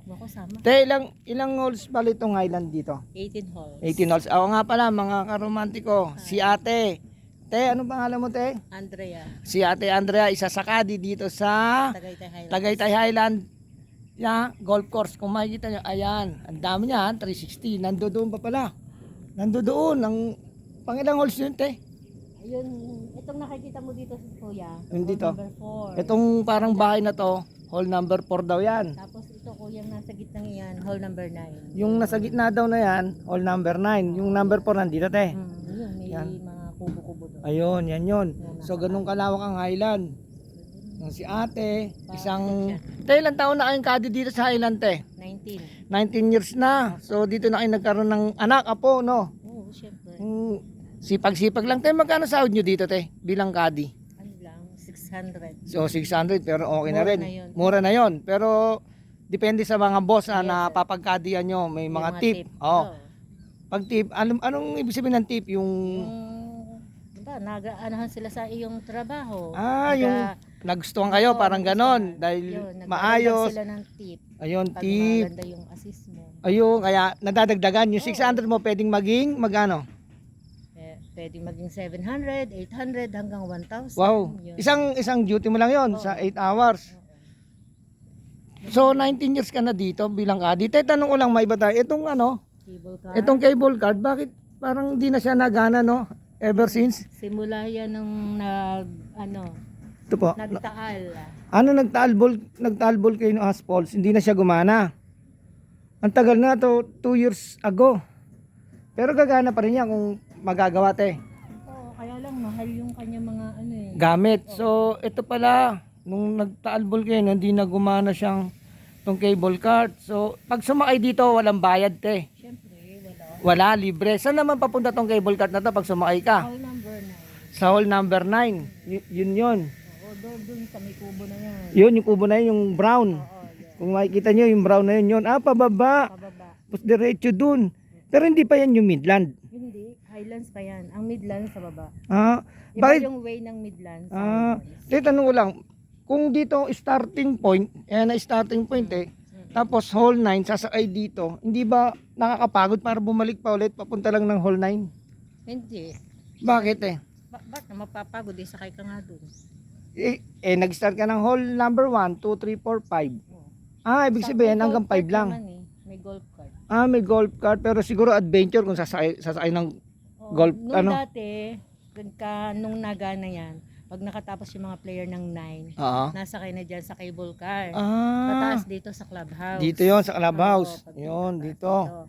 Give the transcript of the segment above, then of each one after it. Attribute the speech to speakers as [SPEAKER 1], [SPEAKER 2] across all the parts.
[SPEAKER 1] Bako sama.
[SPEAKER 2] Te, ilang holes pala itong Highland dito?
[SPEAKER 1] 18 holes.
[SPEAKER 2] 18 holes. Ako nga pala, mga karomantiko, si ate. Te, ano pangalan mo, te?
[SPEAKER 1] Andrea.
[SPEAKER 2] Si ate Andrea, isa sa kadi dito sa
[SPEAKER 1] Tagaytay Highlands.
[SPEAKER 2] Tagaytay Highland golf course. Kung makikita nyo, ayan, ang dami niya, 360. Nandoon pa pala. Nandoon, ang pangilang holes yun, te?
[SPEAKER 1] Ayun, itong nakikita mo dito sa kuya.
[SPEAKER 2] Dito.
[SPEAKER 1] Number 4.
[SPEAKER 2] Itong parang bahay na to, hole number 4 daw yan.
[SPEAKER 1] Tapos ito kuya nasa gitna yan, hole number 9.
[SPEAKER 2] Yung nasa gitna daw na yan, hole number 9. Yung number 4 nandito, te.
[SPEAKER 1] Yun, may
[SPEAKER 2] Yan.
[SPEAKER 1] mga kubo-kubo doon.
[SPEAKER 2] Ayun, yan yun. So, ganun kalawak ang Highland. Yung si ate, isang... Te, ilang taon na kayong kadi dito sa Highland, te?
[SPEAKER 1] 19.
[SPEAKER 2] 19 years na. So, dito na kayo nagkaroon ng anak, apo, no?
[SPEAKER 1] Oo, syempre.
[SPEAKER 2] Sipag-sipag lang. Te, magkano sahod nyo dito, te? Bilang kadi?
[SPEAKER 1] Ano lang, 600.
[SPEAKER 2] So, 600, pero okay na
[SPEAKER 1] Mura
[SPEAKER 2] rin.
[SPEAKER 1] na yun.
[SPEAKER 2] Mura na yun. Pero, depende sa mga boss na napapagkadian nyo. May mga tip. Oh. Pag tip, anong ibig sabihin ng tip? Yung...
[SPEAKER 1] Diba, nag-aanahan sila sa iyong trabaho.
[SPEAKER 2] yung nagustuhan kayo, parang ganon. Dahil maayos.
[SPEAKER 1] Sila ng tip.
[SPEAKER 2] Ayun,
[SPEAKER 1] Pag
[SPEAKER 2] tip.
[SPEAKER 1] maganda yung assist mo.
[SPEAKER 2] Ayun, kaya nadadagdagan. Yung 600 mo pwedeng maging magano?
[SPEAKER 1] Pwedeng maging 700, 800 hanggang 1,000.
[SPEAKER 2] Wow.
[SPEAKER 1] Yun.
[SPEAKER 2] Isang duty mo lang yon sa 8 hours. So 19 years ka na dito bilang kadi. Tanong ko lang may iba tayo. Itong
[SPEAKER 1] Cable car.
[SPEAKER 2] itong cable card, bakit parang di na siya nagana, no? Ever since?
[SPEAKER 1] Simula yan nung
[SPEAKER 2] Ito po.
[SPEAKER 1] nagtaal.
[SPEAKER 2] Nagtalbol kayo ng Aspolts, hindi na siya gumana. Ang tagal na to, 2 years ago. Pero gagana pa rin yan kung magagawa, te.
[SPEAKER 1] Oo, kaya lang mahal yung kanya mga
[SPEAKER 2] Gamit. So, ito pala, nung nagtaalbol kayo, hindi na gumana siyang tong cable cart. So, pag sumakay dito, walang bayad, te.
[SPEAKER 1] Siyempre, wala.
[SPEAKER 2] Wala, libre. Saan naman papunta tong cable cart na to pag sumakay ka?
[SPEAKER 1] Hole number 9.
[SPEAKER 2] Sa hole number 9. Yun.
[SPEAKER 1] Oo, doon sa may kubo na yan.
[SPEAKER 2] Yun, yung kubo na yun, yung brown.
[SPEAKER 1] Oo, yan.
[SPEAKER 2] Kung makikita nyo, yung brown na yun. Pababa.
[SPEAKER 1] Pababa.
[SPEAKER 2] Tapos diretso dun. Pero hindi pa yan yung Midland.
[SPEAKER 1] Hindi, Highlands pa yan. Ang Midlands sa baba.
[SPEAKER 2] Iba
[SPEAKER 1] Yung way ng Midlands.
[SPEAKER 2] Tanong ko lang, kung dito starting point, starting point tapos hole 9, sasakay dito, hindi ba nakakapagod para bumalik pa ulit, papunta lang ng hole 9?
[SPEAKER 1] Hindi.
[SPEAKER 2] Bakit
[SPEAKER 1] Bakit na mapapagod? Sakay ka nga dun.
[SPEAKER 2] nag-start ka ng hole number 1, 2, 3, 4, 5. Ibig sabihin hanggang 5 lang.
[SPEAKER 1] May golf cart.
[SPEAKER 2] May golf cart, pero siguro adventure kung sasakay ng golf,
[SPEAKER 1] Nung dati, nung nagana yan, pag nakatapos yung mga player ng 9, nasakay na dyan sa cable car. Pataas dito sa clubhouse.
[SPEAKER 2] Dito yon sa clubhouse. Yun, dito.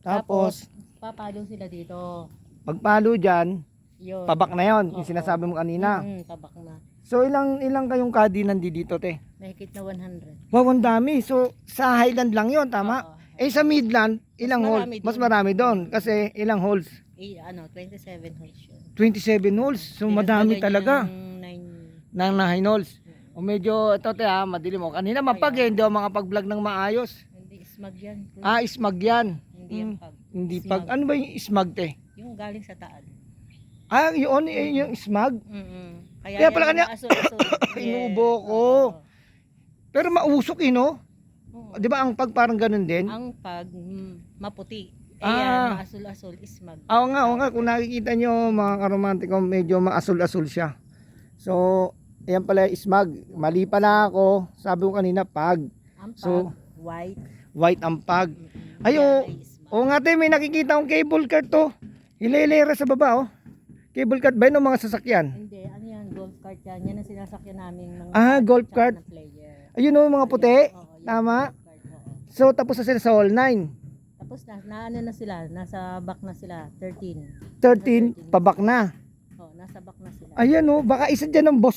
[SPEAKER 2] Tapos,
[SPEAKER 1] papalo sila dito.
[SPEAKER 2] pagpalo dyan,
[SPEAKER 1] Yun.
[SPEAKER 2] pabak na yon, yung sinasabi mo kanina.
[SPEAKER 1] Pabak na.
[SPEAKER 2] So, ilang kayong kadi nandito, te?
[SPEAKER 1] Mahigit na 100.
[SPEAKER 2] Wow, ang dami. So, sa Highland lang yon, tama?
[SPEAKER 1] Oo.
[SPEAKER 2] Sa Midland, ilang holes? Mas marami doon. Kasi ilang holes?
[SPEAKER 1] 27 holes yun.
[SPEAKER 2] 27 holes. So, madami talaga.
[SPEAKER 1] Ng
[SPEAKER 2] 9 holes. O medyo, ito te madilim mo. Kanina mapag hindi ako makapag-vlog ng maayos.
[SPEAKER 1] Hindi, smag yan.
[SPEAKER 2] Smag yan.
[SPEAKER 1] Hindi yung pag.
[SPEAKER 2] Hindi pag. Ano ba yung smag, te?
[SPEAKER 1] Yung galing sa taal.
[SPEAKER 2] Yun, yung smag?
[SPEAKER 1] Kaya
[SPEAKER 2] pala kanya,
[SPEAKER 1] asul-asul.
[SPEAKER 2] inubo ko. Pero mausok, no? Di ba ang pag parang ganun din?
[SPEAKER 1] Ang pag, maputi. Yan, maasul-asul, smag.
[SPEAKER 2] Oo nga. Kung nakikita nyo, mga karomantiko, medyo maasul-asul siya. So, ayan pala smag. Mali pala ako. Sabi ko kanina, pag.
[SPEAKER 1] Ang pag,
[SPEAKER 2] So,
[SPEAKER 1] white.
[SPEAKER 2] White ang pag. Nga te, may nakikita akong cable car to. Hilelera sa baba, Cable cart ba yun o mga sasakyan?
[SPEAKER 1] Hindi, ano yan, golf cart yan. Yan ang sinasakyan namin.
[SPEAKER 2] Golf cart. Ayun mga puti. Tama. So, tapos na sila sa hole 9.
[SPEAKER 1] Tapos na sila, nasa back na sila, 13.
[SPEAKER 2] 13, pabak na.
[SPEAKER 1] Nasa back na sila.
[SPEAKER 2] Ayan baka isa dyan ng boss.